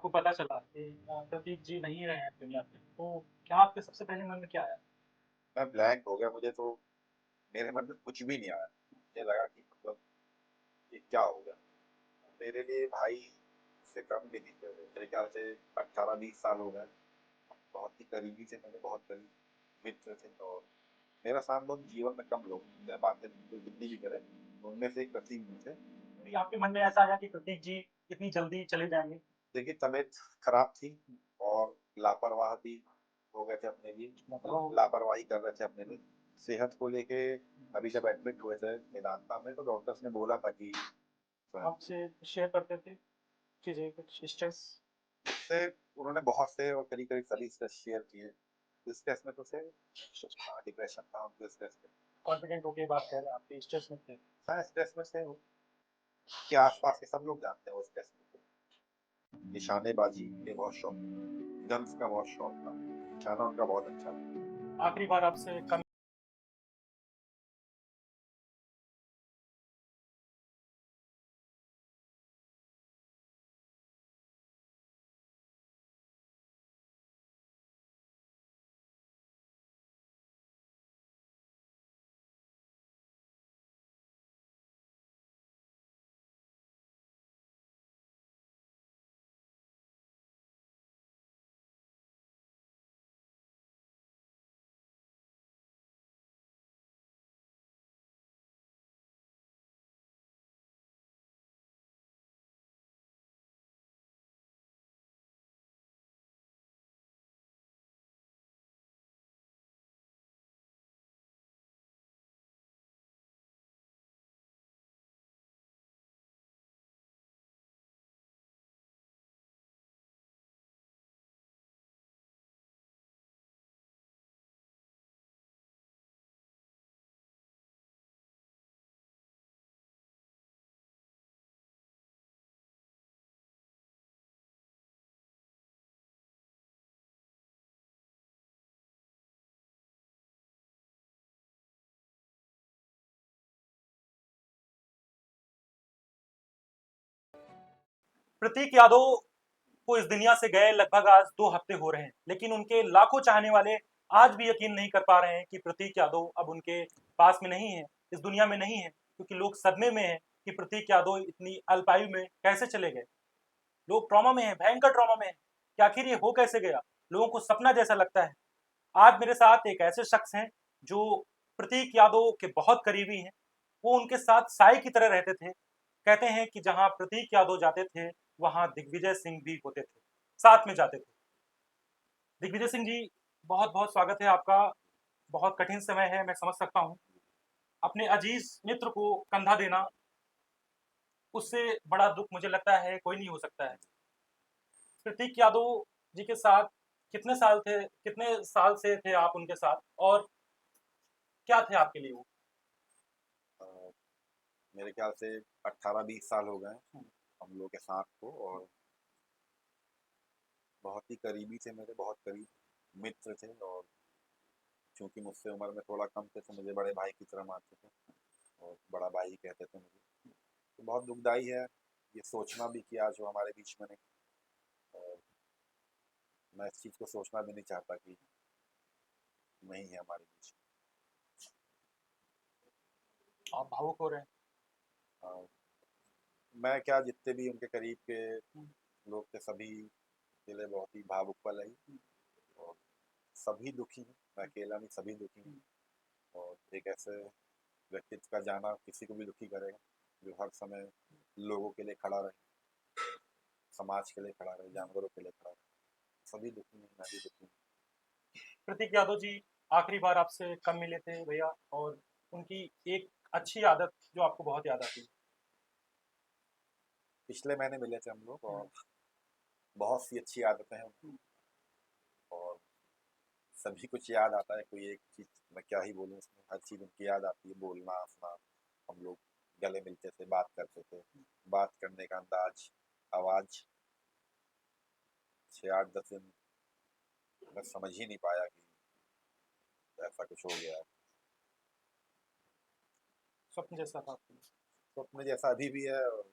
आपको पता चला कि प्रतीक जी नहीं रहे हैं दुनिया में, तो क्या आपके सबसे पहले मन में क्या आया? मैं ब्लैंक हो गया। मुझे तो मेरे मन में कुछ भी नहीं आया। मुझे लगा कि मतलब ये क्या हो गया। मेरे लिए भाई से कम भी नहीं थे। मेरे ख्याल से 18-20 साल हो गए। बहुत ही करीबी से मेरे बहुत करीब मित्र थे। और मेरा साथ बहुत जीवन में कम लोग थे, बातें जितनी भी करें उनमें से एक प्रतीक भी थे। कभी आपके मन में ऐसा आया कि प्रतीक जी इतनी जल्दी चले जाएंगे? देखिए, तबीयत खराब थी और लापरवाह भी हो गए थे अपने लिए। मतलब लापरवाही कर रहे थे अपने लिए सेहत को लेके। अभी जब एडमिट हुए थे मेदांता में तो डॉक्टर्स ने बोला था कि आपसे शेयर करते थे चीजें, कुछ स्ट्रेस? से उन्होंने बहुत से और करीब करीब सभी स्ट्रेस शेयर किए। स्ट्रेस में तो से डिप्रेशन था उनको, स्ट्रेस में कॉन्फिडेंट होके बात कर रहे हैं, आपके स्ट्रेस में थे? था, स्ट्रेस में से के आसपास के सब लोग जानते हैं वो स्ट्रेस में थे। निशानेबाजी के बहुत शौक, गन्स का बहुत शौक था। निशाना उनका बहुत अच्छा था। आखिरी बार आपसे कम प्रतीक यादव को इस दुनिया से गए लगभग आज 2 हफ्ते हो रहे हैं, लेकिन उनके लाखों चाहने वाले आज भी यकीन नहीं कर पा रहे हैं कि प्रतीक यादव अब उनके पास में नहीं है, इस दुनिया में नहीं है, क्योंकि लोग सदमे में हैं कि प्रतीक यादव इतनी अल्पायु में कैसे चले गए। लोग ट्रॉमा में हैं, भयंकर ट्रॉमा में हैं कि आखिर ये हो कैसे गया। लोगों को सपना जैसा लगता है। आज मेरे साथ एक ऐसे शख्स हैं जो प्रतीक यादव के बहुत करीबी हैं। वो उनके साथ साई की तरह रहते थे। कहते हैं कि जहां प्रतीक यादव जाते थे वहां दिग्विजय सिंह भी होते थे, साथ में जाते थे। दिग्विजय सिंह जी, बहुत बहुत स्वागत है आपका। बहुत कठिन समय है, मैं समझ सकता हूँ। अपने अजीज मित्र को कंधा देना, उससे बड़ा दुख मुझे लगता है कोई नहीं हो सकता है। प्रतीक यादव जी के साथ कितने साल से थे आप उनके साथ, और क्या थे आपके लिए वो? अ, मेरे ख्याल से 18-20 साल हो गए हम लोग के साथ को। और बहुत ही करीबी थे, मेरे बहुत करीब मित्र थे। और चूंकि मुझसे उम्र में थोड़ा कम थे तो मुझे बड़े भाई की तरह मानते थे और बड़ा भाई ही कहते थे मुझे। तो बहुत दुखदाई है ये सोचना भी कि आज वो हमारे बीच में नहीं। और मैं इस चीज़ को सोचना भी नहीं चाहता कि नहीं है हमारे बीच आप भावुक हो रहे हैं। में। मैं क्या, जितने भी उनके करीब के हम्म, लोग थे सभी के लिए बहुत ही भावुक पल है। और सभी दुखी हैं, मैं अकेला नहीं, सभी दुखी हैं। हम्म। और एक ऐसे व्यक्तित्व का जाना किसी को भी दुखी करेगा जो हर समय लोगों के लिए खड़ा रहे, समाज के लिए खड़ा रहे, जानवरों के लिए खड़ा रहे। सभी दुखी हैं, मैं भी दुखी हूँ। प्रतीक यादव जी, आखिरी बार आपसे कब मिले थे भैया, और उनकी एक अच्छी आदत जो आपको बहुत याद आती है? पिछले महीने मिले थे हम लोग हम्म, और बहुत सी अच्छी आदतें हैं उनकी। हम्म। और सभी कुछ याद आता है, कोई एक चीज मैं क्या ही बोलूँ उसमें, हर चीज उनकी याद आती है। बोलना हंसना, हम लोग गले मिलते थे, बात करते थे, बात करने का अंदाज, आवाज। 6-8-10 दिन मैं समझ ही नहीं पाया कि ऐसा कुछ हो गया है। स्वप्न जैसा था आपके लिए? स्वप्न जैसा अभी भी है और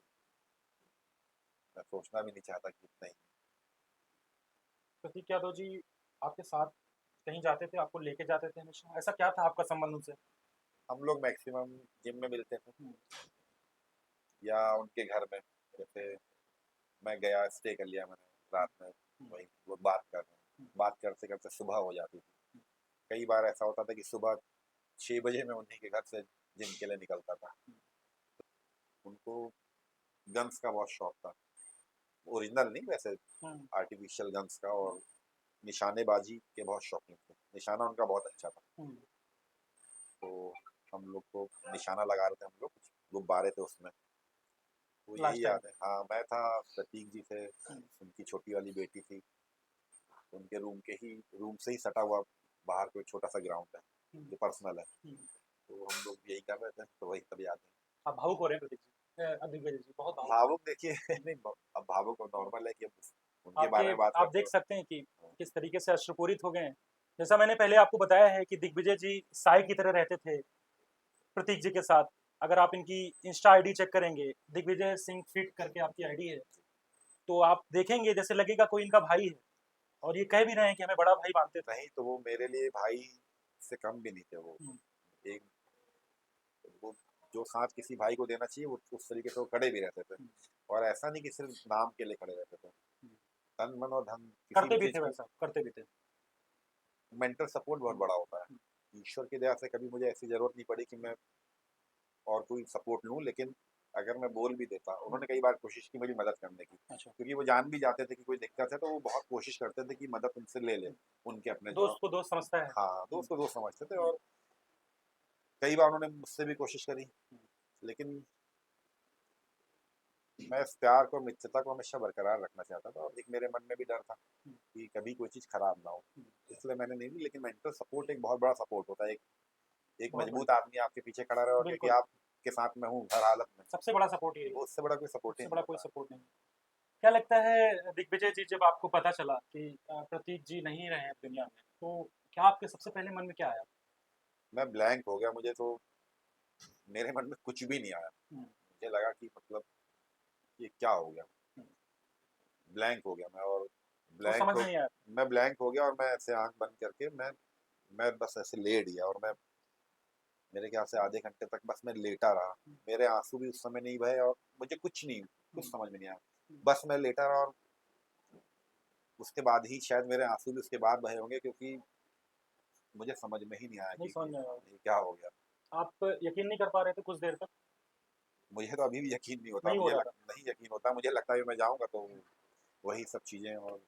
मैं सोचना भी नहीं चाहता कि इतना ही है। प्रतीक यादव जी आपके साथ कहीं जाते थे, आपको लेके जाते थे हमेशा? ऐसा क्या था आपका संबंध उनसे? हम लोग मैक्सिमम जिम में मिलते थे हुँ, या उनके घर में। जैसे मैं गया, स्टे कर लिया मैंने रात में, हुँ, वहीं वो बात कर रहे हैं। हुँ, बात करते करते सुबह हो जाती थी। हुँ, कई बार ऐसा होता था कि सुबह 6 बजे मैं उन्हीं के घर से जिम के लिए निकलता था। हुँ, उनको गन्स का बहुत शौक था, ओरिजिनल नहीं वैसे, हुँ, आर्टिफिशियल गन्स का, और निशानेबाजी के बहुत शौकीन थे। निशाना उनका बहुत अच्छा था। हुँ, तो हम लोग को निशाना लगा रहे थे, हम लोग गुब्बारे थे उसमें। वो यही लास्ट टाइम। याद है। हाँ, मैं था, प्रतीक जी थे, हुँ, उनकी छोटी वाली बेटी थी। उनके रूम से ही सटा हुआ बाहर कोई छोटा सा ग्राउंड है हुँ, जो पर्सनल है। हुँ। तो हम लोग यही कर रहे थे, तो वही तब याद है। आप भावुक हो रहे हैं प्रतीक जी, दिग्विजय जी, बहुत भावुक हो रहे भावुक देखिए नहीं, अब भावुक नॉर्मल है कि अब हैं। उनके बारे आपके में बात आप करते देख हो। सकते हैं कि किस तरीके से अश्रुपूरित हो गए हैं। जैसा मैंने पहले आपको बताया है कि दिग्विजय जी साई की तरह रहते थे प्रतीक जी के साथ। अगर आप इनकी इंस्टा आईडी चेक करेंगे, दिग्विजय सिंह फिट करके आपकी आईडी है, तो आप देखेंगे जैसे लगेगा कोई इनका भाई है और ये कह भी रहे हैं कि हमें बड़ा भाई मानते थे। नहीं तो वो मेरे लिए भाई से कम भी नहीं थे वो। हुँ, एक वो जो साथ किसी भाई को देना चाहिए, वो उस तरीके से वो खड़े भी रहते थे। हुँ, और ऐसा नहीं कि सिर्फ नाम के लिए खड़े रहते थे, हुँ। तन मन और धन किसी करते भी भी चीज थे की। वैसा, करते भी थे। मेंटल सपोर्ट बहुत हुँ, बड़ा होता हुँ, है। ईश्वर की दया से कभी मुझे ऐसी जरूरत नहीं पड़ी कि मैं और कोई सपोर्ट लूं, लेकिन अगर मैं बोल भी देता, हुँ। उन्होंने कई बार कोशिश की मेरी मदद करने की, अच्छा। क्योंकि वो जान भी जाते थे कि कोई दिक्कत है, तो वो बहुत कोशिश करते थे कि मदद उनसे ले ले, हुँ। उनके अपने जो। दोस्त को दोस्त समझता है। हाँ, हुँ, दोस्त को दोस्त समझते थे। हुँ, और कई बार उन्होंने मुझसे भी कोशिश करी, हुँ, लेकिन मैं इस प्यार को, मित्रता को हमेशा बरकरार रखना चाहता था, और एक मेरे मन में भी डर था हुँ, कि कभी कोई चीज़ खराब ना हो। हुँ। इसलिए मैंने नहीं ली। लेकिन मेंटल सपोर्ट एक बहुत बड़ा सपोर्ट होता है। एक बहुत मजबूत बढ़िया। आदमी आपके पीछे खड़ा रहे, और क्योंकि बिल्कुल, आपके साथ मैं हूँ हर हालत में, सबसे बड़ा सपोर्ट यही है। वो उससे बड़ा कोई सपोर्ट ही सबसे नहीं बड़ा कोई होता है। सपोर्ट नहीं है। क्या लगता है दिग्विजय जी जब आपको पता चला कि प्रतीक जी नहीं रहे हैं दुनिया में, तो क्या आपके सबसे पहले मन में क्या आया? मैं ब्लैंक हो गया, मुझे तो मेरे मन में कुछ भी नहीं आया। हुँ, मुझे लगा कि मतलब ये क्या हो गया। हुँ। ब्लैंक हो गया मैं, और तो ब्लैंक समझ हो में नहीं आया। मैं ब्लैंक हो गया, और मैं ऐसे आंख बंद करके मैं बस ऐसे लेट गया, और मैं मेरे ख्याल से आधे घंटे तक बस मैं लेटा रहा। हुँ, मेरे आंसू भी उस समय नहीं बहे, और मुझे कुछ हुँ, समझ में नहीं आया। हुँ। बस मैं लेटा रहा, और उसके बाद ही शायद मेरे आंसू भी उसके बाद बहे होंगे, क्योंकि मुझे समझ में ही नहीं आया नहीं कि समझ में आया। ये क्या हो गया। आप यकीन नहीं कर पा रहे थे कुछ देर तक? मुझे तो अभी भी यकीन नहीं होता। नहीं हो रहा था। नहीं यकीन होता। मुझे लगता है कि मैं जाऊंगा तो वही सब चीजें, और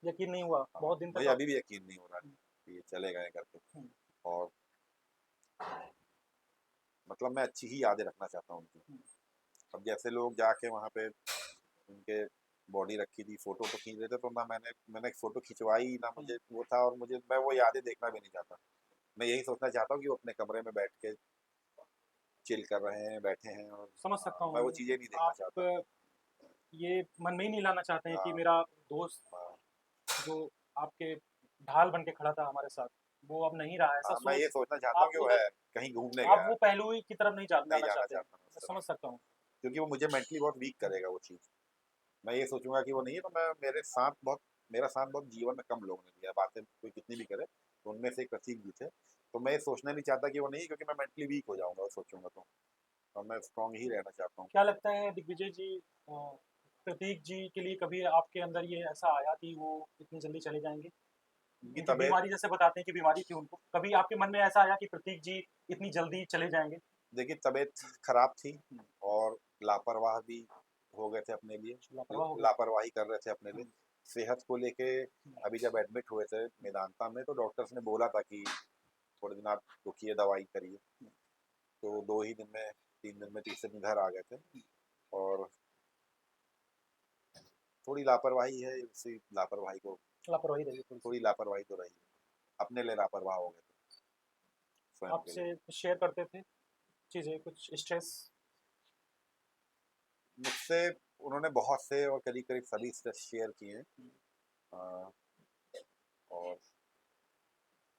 यकीन नहीं हुआ। हाँ, बहुत दिन मुझे तक आप अभी भी यकीन नहीं हो रहा है हुँ, कि ये चले गए करके। हुँ, और मतलब मैं अच्छी ही यादें रखना चाहता हूँ उनकी। हुँ, अब जैसे लोग जाके वहाँ पे उनके बॉडी रखी थी, फोटो तो खींच रहे थे, तो ना मैंने एक फोटो खिंचवाई, ना हुँ। मुझे वो था, और मैं वो यादें देखना भी नहीं चाहता। मैं यही सोचना चाहता हूँ कि वो अपने कमरे में बैठ के चिल कर रहे हैं, बैठे हैं, और समझ सकता मैं वो हूँ। चीजें नहीं देखना चाहता। आप ये मन में ही नहीं लाना चाहते हैं कि हाँ, मेरा दोस्त हाँ, जो आपके ढाल बन के खड़ा था हमारे साथ, वो अब नहीं रहा, ऐसा हाँ, मैं ये सोच सोचना चाहता हूँ आप कि वो उधर है, कहीं घूमने आप गया है। वो पहलू की तरफ नहीं नहीं जाना जाना चाहते हैं। चाहता मैं उस मैं तरफ, समझ सकता हूँ। क्योंकि वो मुझे मेंटली बहुत वीक हुँ, करेगा वो चीज़। मैं ये सोचूंगा कि वो नहीं है, तो मैं मेरा साथ बहुत जीवन में कम लोगों ने दिया है। बातें कोई कितनी भी करे, तो उनमें से एक प्रतीक भी थे। तो मैं ये सोचना नहीं चाहता कि वो नहीं है, क्योंकि मैं मेंटली वीक हो जाऊंगा वो सोचूंगा तो। और मैं स्ट्रांग ही रहना चाहता हूँ। क्या लगता है दिग्विजय जी प्रतीक जी के लिए कभी आपके अंदर ये ऐसा आया कि वो इतनी जल्दी चले जाएँगे? उनकी उनकी तबीयत, बीमारी जैसे बताते हैं कि बीमारी थी उनको, कभी आपके मन में ऐसा आया कि प्रतीक जी इतनी जल्दी चले जाएँगे? देखिए, तबीयत खराब थी, हुँ, और लापरवाह भी हो गए थे अपने लिए। लापरवाह हो गए। लापरवाही कर रहे थे अपने लिए। हुँ, सेहत को लेके हुँ, अभी जब एडमिट हुए थे हुँ, मेदांता में, तो डॉक्टर्स ने बोला था कि थोड़े दिन आप रुकिए, दवाई करिए। हुँ, तो 2 ही दिन में, 3 दिन में, तीसरे दिन घर आ गए थे। हुँ। और थोड़ी लापरवाही है, उसी लापरवाही को लापरवाही रही है थोड़ी-सी। थोड़ी लापरवाही तो रही है। अपने लिए लापरवाह हो गए थे, स्वयं के लिए। आपसे शेयर करते थे चीज़ें कुछ स्ट्रेस? मुझसे उन्होंने बहुत से और करीब-करीब सभी स्टेप्स शेयर किए हैं। हुँ, अ, और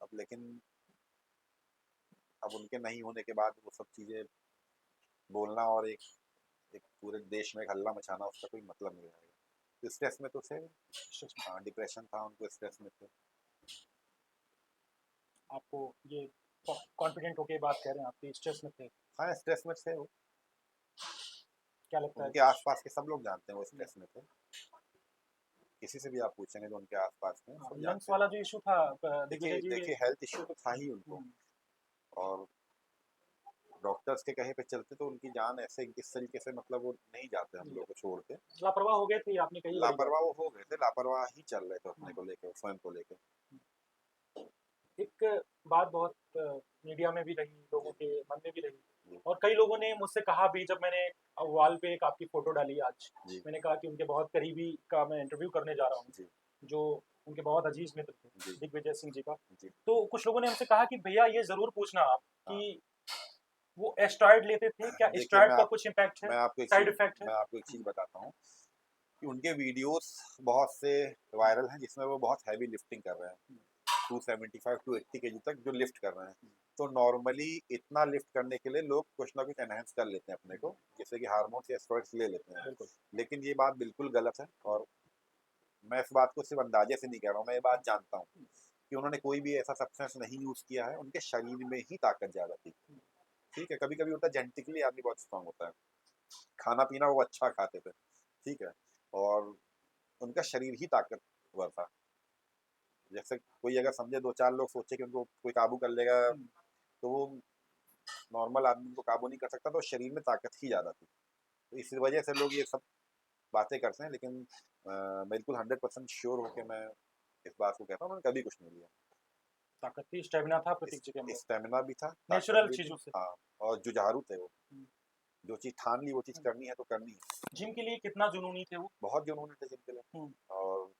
अब लेकिन अब उनके नहीं होने के बाद वो सब चीज़ें बोलना, और एक एक पूरे देश में एक हल्ला मचाना, उसका कोई मतलब नहीं रहेगा। तो स्ट्रेस में तो थे। स्ट्रेस में। हाँ, डिप्रेशन था उनको, स्ट्रेस में थे। आपको ये कॉन्फिडेंट होके बात कह रहे हैं, आपकी स्ट्रेस में थे, हाँ, स्ट्रेस में थे वो। क्या लगता है उनके कुछ? आसपास के सब लोग जानते हैं वो स्ट्रेस में थे। किसी से भी आप पूछेंगे जो उनके आसपास में, सब लंग्स जानते हैं। वाला जो इशू था देखिए दिग्विजय जी। देखिए हेल्थ इश्यू तो था ही उनको, हम्म, और डॉक्टर्स के कहे पे चलते तो उनकी जान ऐसे इस तरीके से, मतलब वो नहीं जाते हम लोग को छोड़ के। लापरवाह हो गए थे, आपने कही बड़ी बात। लापरवाह वो हो गए थे, लापरवाह ही चल रहे थे अपने को लेकर, स्वयं को लेकर। एक बात बहुत मीडिया में भी रही, लोगों जी के मन में भी रही, जी और कई लोगों ने मुझसे कहा भी, जब मैंने वॉल पे एक आपकी फोटो डाली आज, जी मैंने कहा कि उनके बहुत करीबी का मैं इंटरव्यू करने जा रहा हूँ, जी जो उनके बहुत अजीज मित्र थे, जी दिग्विजय सिंह जी का। जी। तो कुछ लोगों ने हमसे कहा कि भैया ये जरूर पूछना आप हाँ, कि वो एस्ट्रॉयड लेते थे क्या, देखिए एस्ट्रॉयड का कुछ इम्पैक्ट है, साइड इफेक्ट है? मैं आपको एक चीज बताता हूँ कि उनके वीडियोस बहुत से वायरल हैं जिसमें वो बहुत हैवी लिफ्टिंग कर रहे हैं, 275 टू 80 केजी तक जो लिफ्ट कर रहे हैं। तो नॉर्मली इतना लिफ्ट करने के लिए लोग कुछ ना कुछ एनहेंस कर लेते हैं अपने को, जैसे कि हार्मोन्स या स्टेरॉइड्स ले लेते हैं। बिल्कुल। लेकिन ये बात बिल्कुल गलत है, और मैं इस बात को सिर्फ अंदाजे से नहीं कह रहा हूँ, मैं ये बात जानता हूँ कि उन्होंने कोई भी ऐसा सब्सटेंस नहीं यूज किया है। उनके शरीर में ही ताकत ज्यादा थी। ठीक है, कभी कभी होता है जेनेटिकली आदमी बहुत स्ट्रांग होता है, खाना पीना वो अच्छा खाते थे, ठीक है, और उनका शरीर ही ताकतवर था। जैसे कोई अगर समझे, दो चार लोग सोचे कि उनको कोई काबू कर लेगा, तो वो नॉर्मल आदमी को काबू नहीं कर सकता, तो शरीर में ताकत ही ज़्यादा थी। तो इस वजह से लोग ये सब बातें करते हैं, लेकिन बिल्कुल 100% श्योर होके मैं इस बात को कहता हूँ, उन्होंने कभी कुछ नहीं लिया। ताकत थी, स्टेमिना था प्रतीक जी के अंदर, स्टेमिना भी था, ताकत नेचुरल भी थी। चीजों से। हाँ, और जुझारू थे वो, जो चीज़ ठान ली वो चीज़ करनी है तो करनी है। जिम के लिए कितना जुनूनी थे वो? बहुत जुनून थे जिनके लिए, हम्म, और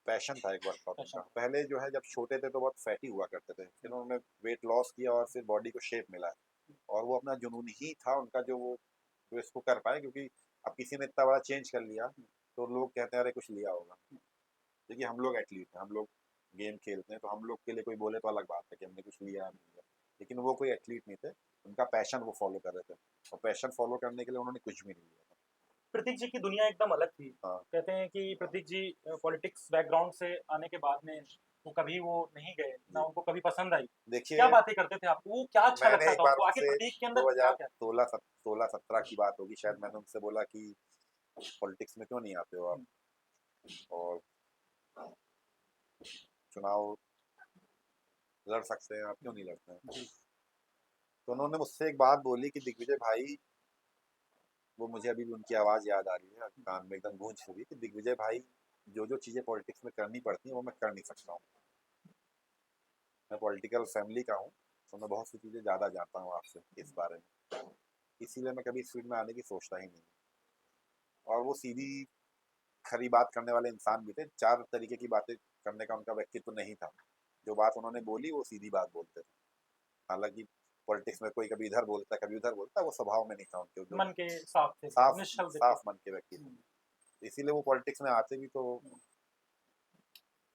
पैशन था एक वर्कआउट पैशन। उनका। पहले जो है जब छोटे थे तो बहुत फैटी हुआ करते थे, फिर उन्होंने वेट लॉस किया और फिर बॉडी को शेप मिला है, और वो अपना जुनून ही था उनका जो वो जो इसको कर पाए, क्योंकि अब किसी ने इतना बड़ा चेंज कर लिया तो लोग कहते हैं अरे कुछ लिया होगा। देखिए हम लोग एथलीट हैं, हम लोग गेम खेलते हैं, तो हम लोग के लिए कोई बोले तो अलग बात है कि हमने कुछ लिया नहीं लिया, लेकिन वो कोई एथलीट नहीं थे। उनका पैशन वो फॉलो कर रहे थे, और पैशन फॉलो करने के लिए उन्होंने कुछ भी नहीं लिया था। प्रतीक जी की दुनिया एकदम अलग थी। हाँ, कहते हैं कि प्रतीक जी पॉलिटिक्स बैकग्राउंड से आने के बाद में वो कभी वो नहीं गए, ना जी। उनको कभी पसंद आई। क्या देखिए, बातें करते थे आपको, वो क्या अच्छा मैंने लगता एक था बार उनको, आखिर उनसे प्रतीक के अंदर था क्या? 2016 17 की बात होगी शायद, मैंने उनसे बोला कि पॉलिटिक्स में क्यों नहीं आते हो आप, और चुनाव लड़ सकते हैं, आप क्यों नहीं लड़ते हैं। जी। तो उन्होंने मुझसे एक बात बोली कि दिग्विजय भाई, वो मुझे अभी भी उनकी आवाज़ याद आ रही है, कान में एकदम गूंज रही, कि दिग्विजय भाई, जो जो चीज़ें पॉलिटिक्स में करनी पड़ती हैं वो मैं कर नहीं सकता हूँ। मैं पॉलिटिकल फैमिली का हूँ, तो मैं बहुत सी चीज़ें ज़्यादा जानता हूँ आपसे इस बारे में, इसीलिए मैं कभी इस फील्ड में आने की सोचता ही नहीं। और वो सीधी खरी बात करने वाले इंसान भी थे, चार तरीके की बातें करने का उनका व्यक्तित्व नहीं था। जो बात उन्होंने बोली वो सीधी बात बोलते थे। हालांकि पॉलिटिक्स में कोई कभी इधर बोलता कभी उधर बोलता, वो स्वभाव में नहीं था उनके, जो मन के साफ थे, साफ निश्चल दिखते साफ थे। मन के व्यक्ति थे, इसीलिए वो पॉलिटिक्स में आते भी तो।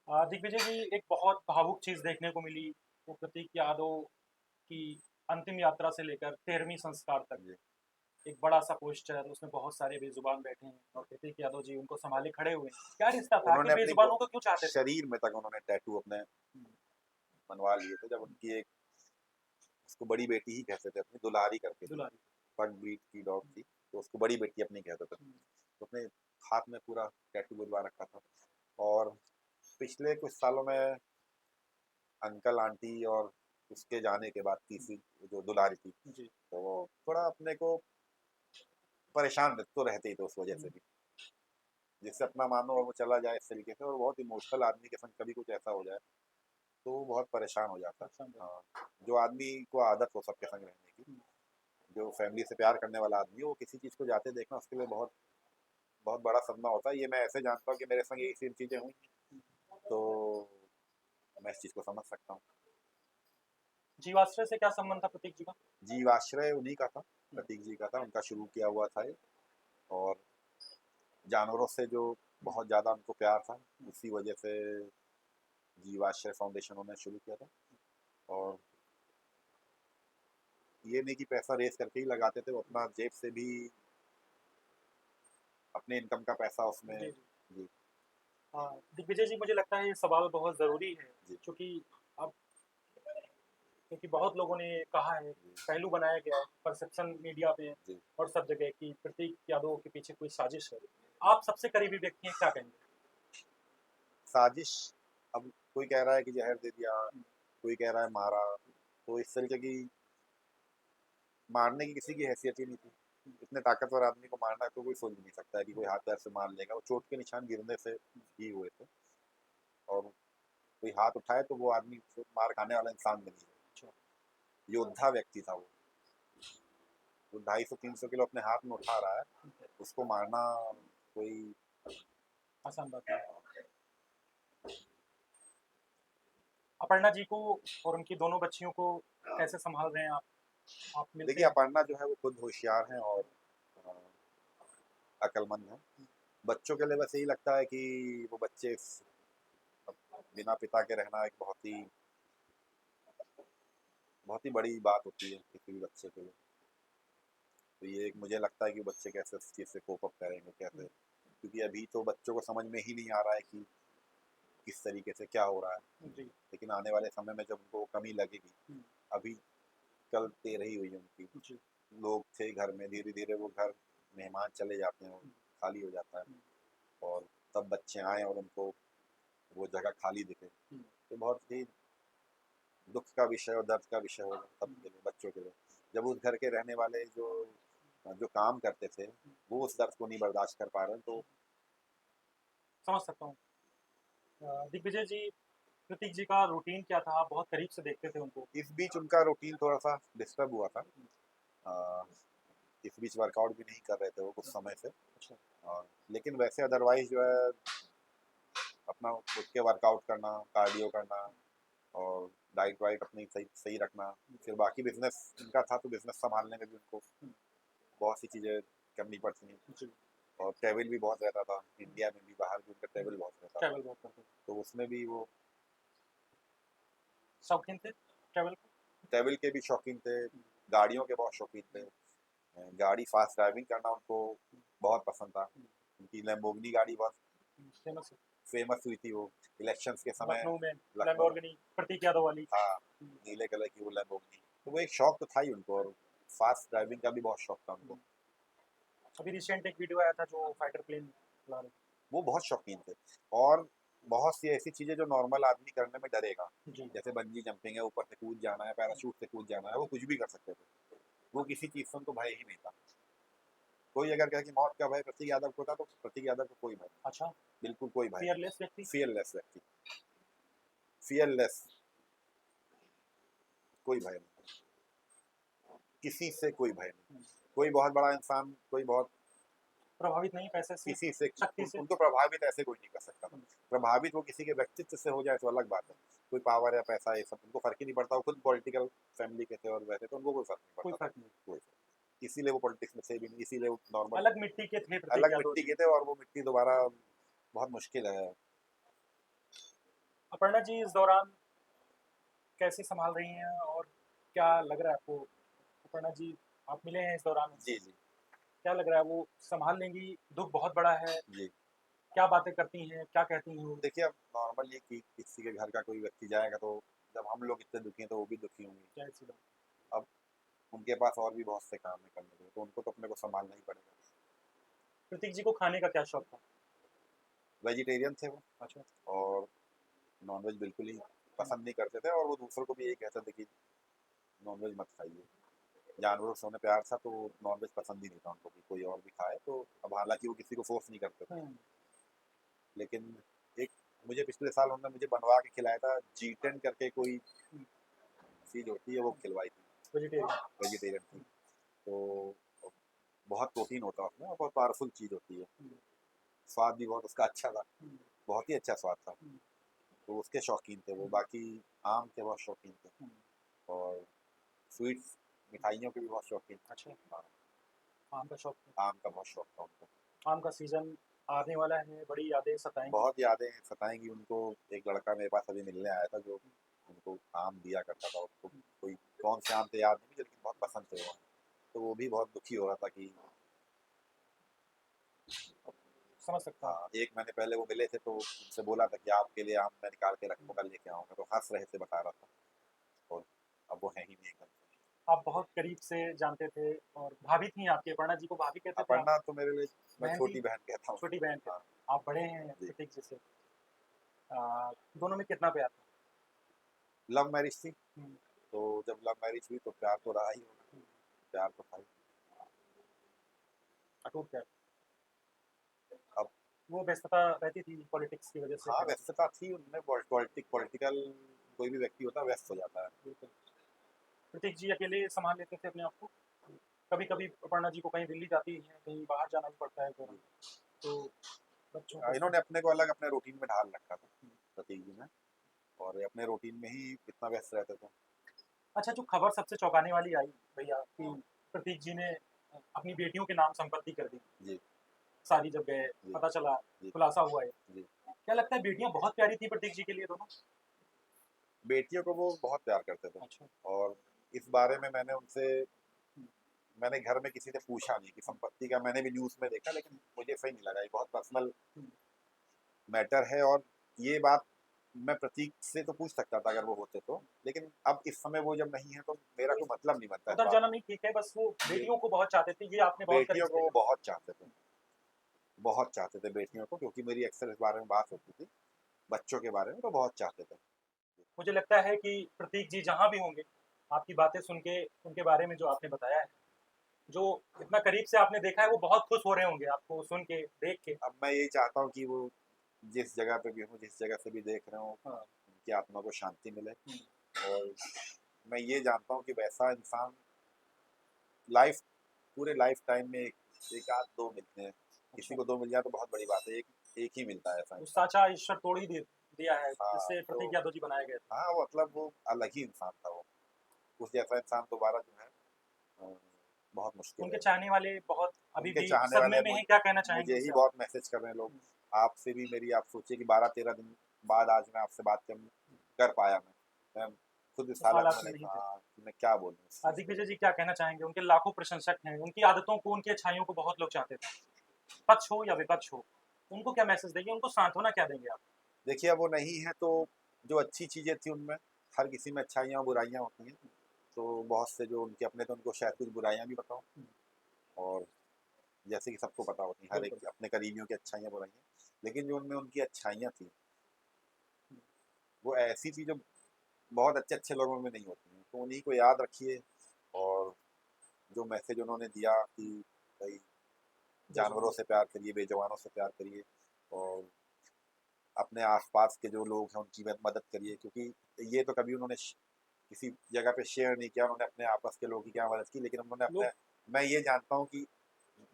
दिग्विजय जी, एक बहुत भावुक चीज देखने को मिली, वो प्रतीक यादव की अंतिम यात्रा से लेकर 13वीं संस्कार तक। जी, एक बड़ा सा पोस्टर, उसमें बहुत सारे बेजुबान बैठे हैं और प्रतीक यादव जी उनको संभाले खड़े हुए हैं। क्या रिश्ता था, उन्होंने आखिर अपनी बेजुबानों को क्यों चाहते थे? शरीर में तक उन्होंने टैटू अपने बनवा लिए थे। जब उनकी एक, उसको बड़ी बेटी ही कहते थे, अपनी दुलारी करके थी, दुलारी। पग ब्रीड की डॉग थी, तो उसको बड़ी बेटी अपनी कहते थे। तो अपने हाथ में पूरा टैटू बनवा रखा था। और पिछले कुछ सालों में अंकल आंटी और उसके जाने के बाद तीसरी जो दुलारी थी, जी। तो वो थोड़ा अपने को परेशान तो रहते ही थे उस वजह से भी, जिससे अपना मानो और वो चला जाए इस तरीके से, और बहुत इमोशनल आदमी के संग कभी कुछ ऐसा हो जाए तो वो बहुत परेशान हो जाता है। हाँ, जो आदमी को आदत हो सबके संग रहने की, जो फैमिली से प्यार करने वाला आदमी है, वो किसी चीज़ को जाते देखना उसके लिए बहुत बहुत बड़ा सदमा होता है। ये मैं ऐसे जानता हूँ कि मेरे संग यही सेम चीज़ें हुई, तो मैं इस चीज़ को समझ सकता हूँ। जीवाश्रय से क्या संबंध था प्रतीक जी का? जीवाश्रय उन्हीं का था, प्रतीक जी का था, उनका शुरू किया हुआ था ये। और जानवरों से जो बहुत ज़्यादा उनको प्यार था, उसी वजह से जीवाश्रय फाउंडेशन उन्होंने शुरू किया था। और ये नहीं कि पैसा रेस करके ही लगाते थे, वो अपना जेब से भी अपने इनकम का पैसा उसमें। जी, जी। जी। हाँ, दिग्विजय जी, मुझे लगता है ये सवाल बहुत ज़रूरी है, जी। चूँकि अब क्योंकि बहुत लोगों ने कहा है, जी। पहलू बनाया गया है, परसेप्शन मीडिया पे जी। और सब जगह कि प्रतीक यादव के पीछे कोई साजिश है। आप सबसे करीबी व्यक्ति हैं, क्या कहेंगे? साजिश, अब कोई कह रहा है कि ज़हर दे दिया, कोई कह रहा है मारा, तो इस तरीके की मारने की किसी की हैसियत ही नहीं थी। इतने ताकतवर आदमी को मारना तो कोई सोच भी नहीं सकता है कि कोई हाथ पैर से मार लेगा। वो चोट के निशान गिरने से ही हुए थे, और कोई हाथ उठाए तो वो आदमी मार खाने वाला इंसान भी नहीं है। अच्छा, योद्धा व्यक्ति था वो। वो 250-300 किलो अपने हाथ में उठा रहा है, उसको मारना कोई। आसान बात नहीं है। अपर्णा जी को और उनकी दोनों बच्चियों को कैसे सँभाल रहे हैं आप? आप मिलते देखिए, हैं? अपर्णा जो है वो खुद होशियार हैं और अ, अक्लमंद हैं। बच्चों के लिए बस यही लगता है कि वो बच्चे बिना पिता के रहना एक बहुत ही बड़ी बात होती है किसी भी बच्चे के लिए। तो ये एक मुझे लगता है कि बच्चे कैसे उस चीज़ से कोप अप करेंगे, कैसे, क्योंकि अभी तो बच्चों को समझ में ही नहीं आ रहा है कि किस तरीके से क्या हो रहा है। जी। लेकिन आने वाले समय में जब उनको कमी लगेगी, हुँ, अभी कल 13 ही हुई है उनकी, जी। लोग थे घर में, धीरे धीरे वो घर, मेहमान चले जाते हैं, वो हुँ, खाली हो जाता है, हुँ, और तब बच्चे आए और उनको वो जगह खाली दिखे, हुँ, तो बहुत ही दुख का विषय और दर्द का विषय होगा हुँ, सबके लिए, बच्चों के लिए। जब उस घर के रहने वाले जो जो काम करते थे, वो उस दर्द को नहीं बर्दाश्त कर पा रहे हैं, तो समझ सकता हूँ। दिग्विजय जी, प्रतीक जी का रूटीन क्या था? आप बहुत करीब से देखते थे उनको। इस बीच उनका रूटीन थोड़ा सा डिस्टर्ब हुआ था। अ, इस बीच वर्कआउट भी नहीं कर रहे थे वो कुछ समय से। अच्छा, लेकिन वैसे अदरवाइज जो है अपना उठ के वर्कआउट करना, कार्डियो करना, और डाइट वाइट अपनी सही सही रखना। फिर बाकी बिजनेस इनका था, तो बिजनेस संभालने में भी उनको हुँ, बहुत सी चीज़ें करनी पड़ती हैं, जी, और ट्रैवल भी बहुत रहता था, इंडिया में भी बाहर भी उनका ट्रैवल बहुत रहता था, ट्रैवल बहुत करते थे। तो उसमें भी वो शौकीन थे ट्रैवल के? ट्रैवल के भी शौकीन थे, गाड़ियों के बहुत शौकीन थे। गाड़ी फास्ट ड्राइविंग करना उनको बहुत पसंद था। उनकी लैम्बोर्गिनी गाड़ी बहुत फेमस है। फेमस हुई थी, वो इलेक्शंस के समय लखनऊ में लखनऊ। लैम्बोर्गिनी प्रतीक यादव वाली। हाँ, नीले कलर की वो लैम्बोर्गिनी, तो वो एक शौक तो था ही उनको, और फास्ट ड्राइविंग का भी बहुत शौक था उनको। अभी रिसेंट एक वीडियो आया था जो फाइटर प्लेन चला रहे वो बहुत शौकीन थे, और बहुत सी ऐसी चीज़ें जो नॉर्मल आदमी करने में डरेगा, थे। जी, जैसे बंजी जंपिंग है, ऊपर से कूद जाना है, पैराशूट से कूद जाना है, वो कुछ भी कर सकते थे। वो किसी चीज़ से उनको भय ही नहीं था। कोई अगर कहे कि मौत का भय प्रतीक यादव को था, तो प्रतीक यादव को कोई भय नहीं, अच्छा, बिल्कुल कोई भय नहीं। फियरलेस व्यक्ति। फियरलेस व्यक्ति, फियरलेस, कोई भय नहीं, किसी से कोई भय नहीं। कोई बहुत बड़ा इंसान, कोई बहुत प्रभावित नहीं पैसे से, किसी से, शक्ति से। उनको प्रभावित ऐसे कोई नहीं कर सकता था। प्रभावित वो किसी के व्यक्तित्व से हो जाए तो अलग बात है। कोई पावर या पैसा ये सब उनको फर्क ही नहीं पड़ता। वो खुद पॉलिटिकल फैमिली के थे, और वैसे तो उनको कोई फर्क नहीं कोई पड़ता था। फर्क नहीं। कोई फर्क। इसीलिए वो पॉलिटिक्स में थे भी नहीं, इसीलिए वो नॉर्मल अलग मिट्टी के थे प्रतीक अलग यादव मिट्टी जी। के थे, और वो मिट्टी दोबारा बहुत मुश्किल है। अपर्णा जी इस दौरान कैसे संभाल रही हैं और क्या लग रहा है आपको? अपर्णा जी, आप मिले हैं इस दौरान जी। उनसे, जी। क्या लग रहा है वो संभाल लेंगी? दुःख बहुत बड़ा है, जी। क्या बातें करती हैं, क्या कहती हैं वो? देखिए, अब नॉर्मल ये कि किसी के घर का कोई व्यक्ति जाएगा, तो जब हम लोग इतने दुखी हैं तो वो भी दुखी होंगी। ज़ाहिर-सी बात। अब उनके पास और भी बहुत से काम है करने के, तो उनको तो अपने को संभालना ही पड़ेगा। प्रतीक जी को खाने का क्या शौक था? वेजिटेरियन थे वो, अच्छा, और नॉनवेज बिल्कुल ही पसंद नहीं करते थे, और वो दूसरों को भी यही कहते थे कि नॉनवेज मत खाइए। जानवरों से उन्हें प्यार था, तो नॉनवेज पसंद ही नहीं था उनको कि कोई और भी खाए। तो अब हालांकि वो किसी को फोर्स नहीं करते थे, हुँ, लेकिन एक मुझे पिछले साल उन्होंने मुझे बनवा के खिलाया था, G10 करके कोई हुँ, चीज़ होती है, वो खिलवाई थी, वेजिटेरियन। वेजिटेरियन की। तो बहुत प्रोटीन होता है उसमें, और बहुत पावरफुल चीज़ होती है। हुँ, स्वाद भी बहुत उसका अच्छा था, हुँ, बहुत ही अच्छा स्वाद था। हुँ, तो उसके शौकीन थे वो। हुँ, बाकी आम के बहुत शौकीन थे, हुँ। और स्वीट्स, मिठाइयों के भी बहुत शौकीन अच्छा, थे। हाँ, आम का शौक है। आम का बहुत शौक था उनको। आम का सीज़न आने वाला है, बड़ी यादें सताएँगी। बहुत यादें सताएंगी उनको। एक लड़का मेरे पास अभी मिलने आया था, जो उनको आम दिया करता था। उसको कोई कौन से आम थे याद नहीं, लेकिन बहुत पसंद थे वो। तो वो भी बहुत दुखी हो रहा था कि समझ सकता हूँ। हाँ, 1 महीने पहले वो मिले थे तो उनसे बोला था कि आपके लिए आम मैं निकाल के रखूँगा, लेके आऊँगा, तो हँस रहे थे, बता रहा था। और अब वो है ही नहीं एकदम से। आप बहुत करीब से जानते थे और भाभी थी आपकी, अपर्णा जी को भाभी कहते थे आप? अपर्णा तो मेरे लिए, मैं बहन थी? छोटी बहन कहता हूँ। छोटी बहन थे। हाँ, आप बड़े हैं जी। प्रतीक जी से। दोनों में कितना प्यार था? लव मैरिज थी, हुँ, तो जब लव मैरिज हुई तो प्यार तो रहा ही होगा, हुँ, प्यार तो था ही। अटूट प्यार। अब वो व्यस्तता रहती थी पॉलिटिक्स की वजह से हाँ, थोड़ा-सा। व्यस्तता थी उनमें, पॉलिटिकल कोई भी व्यक्ति होता है व्यस्त हो जाता है। बिल्कुल। प्रतीक जी अकेले सँभाल लेते थे अपने आप को? कभी-कभी अपर्णा जी को कहीं दिल्ली जाती हैं, कहीं बाहर जाना भी पड़ता है फ़ौरन, तो बच्चों को इन्होंने अपने को अलग अपने रूटीन में ढाल रखा था, हुँ। प्रतीक जी ने, और ये अपने रूटीन में ही इतना व्यस्त रहते थे। अच्छा, जो खबर सबसे चौंकाने वाली आई भैया कि प्रतीक जी ने अपनी बेटियों के नाम संपत्ति कर दी। जी, सारी जब गए, जी, पता चला, जी, खुलासा हुआ ये। जी। क्या लगता है बेटियाँ बहुत प्यारी थी प्रतीक जी के लिए दोनों? बेटियों को वो बहुत प्यार करते थे, अच्छा। और इस बारे में हुँ, मैंने घर में किसी से पूछा नहीं कि संपत्ति का, मैंने भी न्यूज़ में देखा लेकिन मुझे सही नहीं लगा, ये बहुत पर्सनल हुँ। मैटर है। और ये बात मैं प्रतीक से तो पूछ सकता था अगर वो होते तो, लेकिन अब इस समय वो जब नहीं है तो मेरा कोई मतलब नहीं बनता इस उधर बात जाना में। नहीं ठीक है, बस वो जी, बेटियों को बहुत चाहते थे, ये आपने बहुत करीब बेटियों से को वो देखा। बहुत चाहते थे, बहुत चाहते थे बेटियों को, क्योंकि मेरी अक्सर इस बारे में बात होती थी, बच्चों के बारे में, तो बहुत चाहते थे। मुझे लगता है कि प्रतीक जी जहाँ भी होंगे, आपकी बातें सुन के, उनके बारे में जो आपने बताया है, जो इतना करीब से आपने देखा है, वो बहुत खुश हो रहे होंगे आपको सुन के, देख के। अब मैं यही चाहता हूँ कि वो जिस जगह पे भी हों, जिस जगह से भी देख रहे हों, हाँ, उनकी आत्मा को शांति मिले। हुँ, और मैं ये जानता हूँ कि वैसा इंसान लाइफ पूरे लाइफ टाइम में एक आध दो मिलते हैं। किसी अच्छा। को दो मिल जाए तो बहुत बड़ी बात है, एक ही मिलता है ऐसा वो इंसान। साचा ईश्वर तोड़ ही दिया है, हाँ, जिससे तो प्रतीक यादव जी बनाए गए थे। हाँ, वो मतलब वो अलग ही इंसान था वो। उस जैसा इंसान दोबारा जो है अ, बहुत मुश्किल उनके है। चाहने वाले बहुत अभी उनके भी चाहने सदमे वाले में हैं, क्या कहना चाहेंगे मुझे ही उनसे आप? बहुत मैसेज कर रहे हैं लोग। आपसे भी मेरी, आप सोचिए कि 12-13 दिन बाद आज मैं आपसे बात कर पाया मैं खुद इस उस हालत हालात में में नहीं नहीं थे। था कि मैं क्या बोलूँ इस चीज़ पे। दिग्विजय जी क्या कहना चाहेंगे? उनके लाखों प्रशंसक हैं, उनकी आदतों को, उनकी अच्छाइयों को बहुत लोग चाहते थे। पक्ष हो या विपक्ष हो, उनको क्या मैसेज देंगे? उनको सांत्वना क्या देंगे आप? देखिए, अब वो नहीं है तो जो अच्छी चीज़ें थी उनमें, हर किसी में अच्छाइयाँ और बुराइयाँ होती हैं। तो बहुत से जो उनके अपने, तो उनको शायद कुछ बुराइयाँ भी बताऊँ, और जैसे कि सबको पता होती हैं हर एक बिल्कुल। अपने करीबियों की अच्छाइयाँ बुराइयाँ। लेकिन जो उनमें उनकी अच्छाइयाँ थी, वो ऐसी थी जो बहुत अच्छे-अच्छे लोगों में नहीं होती हैं। तो उन्हीं को याद रखिए, और जो मैसेज उन्होंने दिया कि भई जानवरों बेजुबान। से प्यार करिए, बेजुबानों से प्यार करिए, और अपने आस-पास के जो लोग हैं उनकी मदद करिए, क्योंकि ये तो कभी उन्होंने किसी जगह पे शेयर नहीं किया उन्होंने अपने आपस के लोगों की क्या मदद की, लेकिन उन्होंने लोग अपने, मैं ये जानता हूँ कि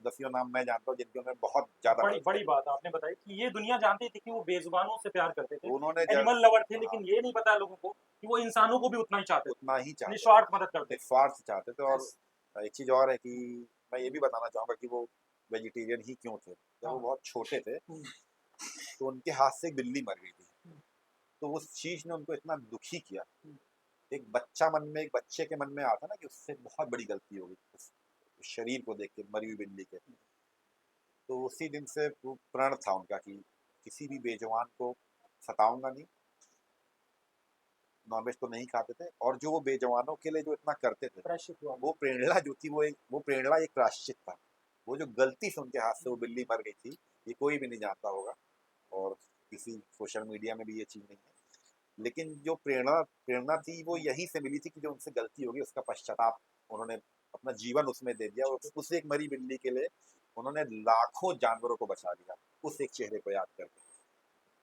दसियों नाम मैं जानता हूँ जिनकी उन्होंने बहुत ज़्यादा बड़ी मदद बड़ी करी है। बात आपने बताई कि ये दुनिया जानती थी कि वो बेजुबानों से प्यार करते थे, उन्होंने एनिमल लवर थे, हाँ, लेकिन ये नहीं पता लोगों को कि वो इंसानों को भी उतना ही चाहते थे, उतना ही चाहते थे, निस्वार्थ मदद करते थे। निस्वार्थ चाहते थे। और यस। एक चीज़ और है कि मैं ये भी बताना चाहूँगा कि वो वेजिटेरियन ही क्यों थे। जब वो हाँ। बहुत छोटे थे, हुँ, तो उनके हाथ से एक बिल्ली मर गई थी। हुँ, तो उस चीज़ ने उनको इतना दुखी किया। हुँ। एक बच्चे के मन में आता है ना कि उससे बहुत बड़ी गलती हो गई, उस शरीर को देख के, मरी हुई बिल्ली के। तो उसी दिन से वो प्रण था उनका कि किसी भी बेजुबान को सताऊँगा नहीं, नॉनवेज तो नहीं खाते थे, और जो वो बेजुबानों के लिए जो इतना करते थे, प्रायश्चित हुआ। वो प्रेरणा जो थी वो प्रेरणा एक प्रायश्चित था। वो जो गलती से उनके हाथ से वो बिल्ली मर गई थी, ये कोई भी नहीं जानता होगा, और किसी सोशल मीडिया में भी ये चीज़ नहीं है। लेकिन जो प्रेरणा प्रेरणा थी वो यहीं से मिली थी कि जो उनसे गलती हो गई उसका पश्चाताप, उन्होंने अपना जीवन उसमें दे दिया, और उस एक मरी बिल्ली के लिए उन्होंने लाखों जानवरों को बचा लिया, उस एक चेहरे को याद करके।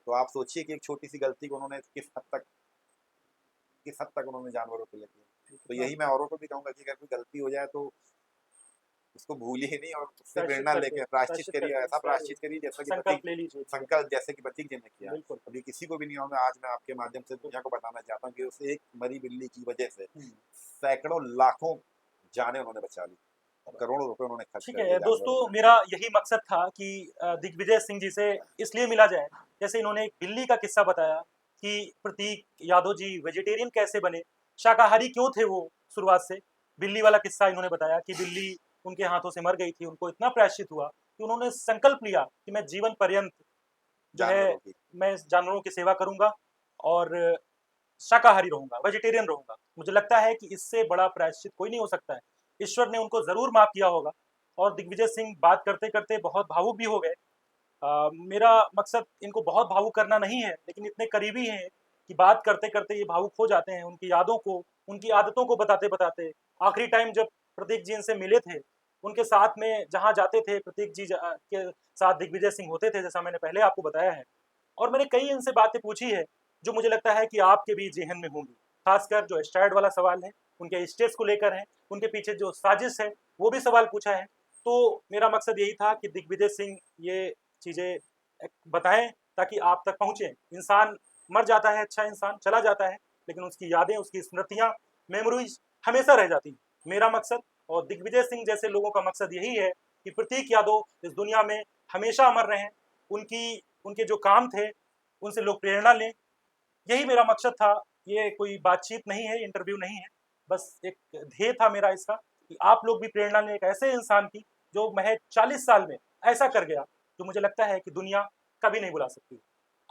तो आप सोचिए कि एक छोटी-सी गलती को उन्होंने किस हद तक उन्होंने जानवरों के लिए किया। ये तो कितना यही मैं औरों को भी कहूँगा कि अगर कोई गलती हो जाए तो उसको भूलिए नहीं, और उससे प्रेरणा लेके प्रायश्चित करिए, ऐसा इंस्पायर हुए, प्रायश्चित करिए जैसा कि संकल्प ले लीजिए जीवन संकल्प जैसे कि प्रतीक जी ने किया। बिल्कुल। अभी किसी को भी नहीं होगा, आज मैं आपके माध्यम से दुनिया को बताना चाहता हूँ कि उस एक मरी बिल्ली की वजह से हुँ, सैकड़ों लाखों जानें उन्होंने बचा ली, और करोड़ों रुपए उन्होंने खर्च ठीक कर दिए है जानवरों दोस्तों, में। मेरा यही मकसद था कि दिग्विजय सिंह जी से इसलिए मिला जाए, जैसे इन्होंने एक बिल्ली का किस्सा बताया कि प्रतीक यादव जी वेजिटेरियन कैसे बने, शाकाहारी क्यों थे वो शुरुआत से। बिल्ली वाला किस्सा इन्होंने बताया कि बिल्ली उनके हाथों से मर गई थी, उनको इतना प्रायश्चित हुआ कि उन्होंने संकल्प लिया कि मैं जीवन पर्यंत जो है जानवरों की मैं जानवरों की सेवा करूंगा और शाकाहारी रहूंगा, वेजिटेरियन रहूंगा। मुझे लगता है कि इससे बड़ा प्रायश्चित कोई नहीं हो सकता है। ईश्वर ने उनको जरूर माफ किया होगा। और दिग्विजय सिंह बात करते करते बहुत भावुक भी हो गए। मेरा मकसद इनको बहुत भावुक करना नहीं है, लेकिन इतने करीबी हैं कि बात करते करते ये भावुक हो जाते हैं, उनकी यादों को, उनकी आदतों को बताते बताते। आखिरी टाइम जब प्रतीक जी इनसे मिले थे, उनके साथ में जहाँ जाते थे प्रतीक जी के साथ दिग्विजय सिंह होते थे, जैसा मैंने पहले आपको बताया है। और मैंने कई इनसे बातें पूछी है जो मुझे लगता है कि आपके भी जेहन में होंगी। खासकर जो एस्ट्राइड वाला सवाल है, उनके स्टेज को लेकर है, उनके पीछे जो साजिश है, वो भी सवाल पूछा है। तो मेरा मकसद यही था कि दिग्विजय सिंह ये चीज़ें बताएं ताकि आप तक पहुँचे। इंसान मर जाता है, अच्छा इंसान चला जाता है, लेकिन उसकी यादें, उसकी स्मृतियाँ, मेमोरीज हमेशा रह जाती हैं। मेरा मकसद और दिग्विजय सिंह जैसे लोगों का मकसद यही है कि प्रतीक यादव इस दुनिया में हमेशा अमर रहें। उनकी उनके जो काम थे उनसे लोग प्रेरणा लें। यही मेरा मकसद था। ये कोई बातचीत नहीं है, इंटरव्यू नहीं है। बस एक ध्येय था मेरा इसका कि आप लोग भी प्रेरणा लें एक ऐसे इंसान की जो महज 40 साल में ऐसा कर गया जो मुझे लगता है कि दुनिया कभी नहीं भुला सकती।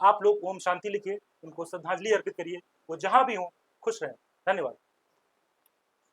आप लोग ओम शांति लिखिए, उनको श्रद्धांजलि अर्पित करिए। वो जहाँ भी हों खुश रहें। धन्यवाद।